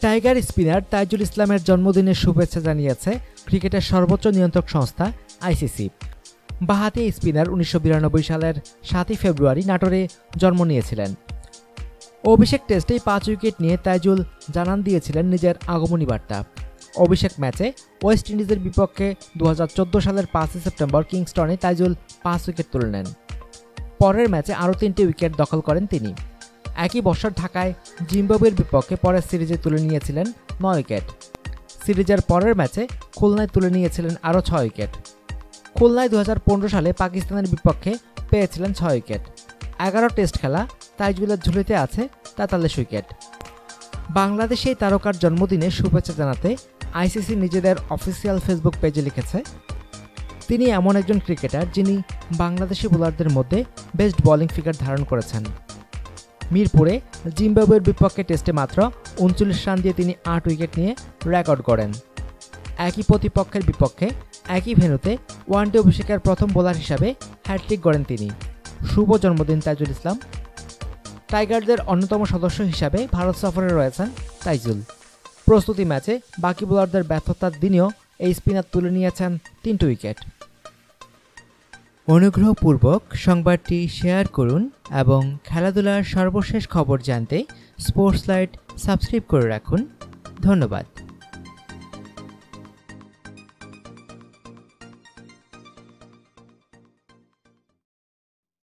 Tiger spinner Taijul ইসলামের জন্মদিনের শুভেচ্ছা জানিয়েছে ক্রিকেটের সর্বোচ্চ নিয়ন্ত্রক সংস্থা আইসিসি। বাঁহাতি স্পিনার 1992 সালের 7 ফেব্রুয়ারি নাটোরে জন্ম নিয়েছিলেন। অভিষেক টেস্টেই 5 উইকেট নিয়ে তাইজুল জানান দিয়েছিলেন নিজের আগমনী বার্তা। অভিষেক ম্যাচে ওয়েস্ট ইন্ডিজের বিপক্ষে 2014 সালের 5 সেপ্টেম্বর কিংস্টনে তাইজুল 5 উইকেট তুলে নেন। পরের ম্যাচে আরও 3টি উইকেট দখল করেন তিনি। একই বছর ঢাকায় জিম্বাবুয়ের বিপক্ষে পরের সিরিজে তুলে নিয়েছিলেন 9 উইকেট। সিরিজের পরের ম্যাচে খুলনায় তুলে নিয়েছিলেন আরও 6 উইকেট। খুলনায় 2015 সালে পাকিস্তানের বিপক্ষে পেয়েছিলেন 6 উইকেট। 11 টেস্ট খেলা তাইজুলের ঝুলিতে আছে 43 উইকেট। বাংলাদেশে এই তারকার জন্মদিনে শুভেচ্ছা জানাতে আইসিসি নিজেদের অফিসিয়াল ফেসবুক পেজে লিখেছে, তিনি এমন একজন ক্রিকেটার যিনি বাংলাদেশি বোলারদের মধ্যে বেস্ট বোলিং ফিগার ধারণ করেছেন। মিরপুরে জিম্বাবুয়ের বিপক্ষে টেস্টে মাত্র 39 রান দিয়ে তিনি 8 উইকেট নিয়ে রেকর্ড করেন। একই প্রতিপক্ষের বিপক্ষে একই ভেন্যুতে ওয়ানডে অভিষেকের প্রথম বোলার হিসাবে হ্যাটট্রিক গড়েন তিনি। শুভ জন্মদিন তাইজুল ইসলাম। টাইগারদের অন্যতম সদস্য হিসাবে ভারত সফরে রয়েছেন তাইজুল। প্রস্তুতি ম্যাচে বাকি বোলারদের ব্যর্থতার দিনেও এই স্পিনার তুলে নিয়েছেন 3টি উইকেট। অনুগ্রহপূর্বক সংবাদটি শেয়ার করুন এবং খেলাধুলার সর্বশেষ খবর জানতে স্পোর্টস লাইট সাবস্ক্রাইব করে রাখুন। ধন্যবাদ।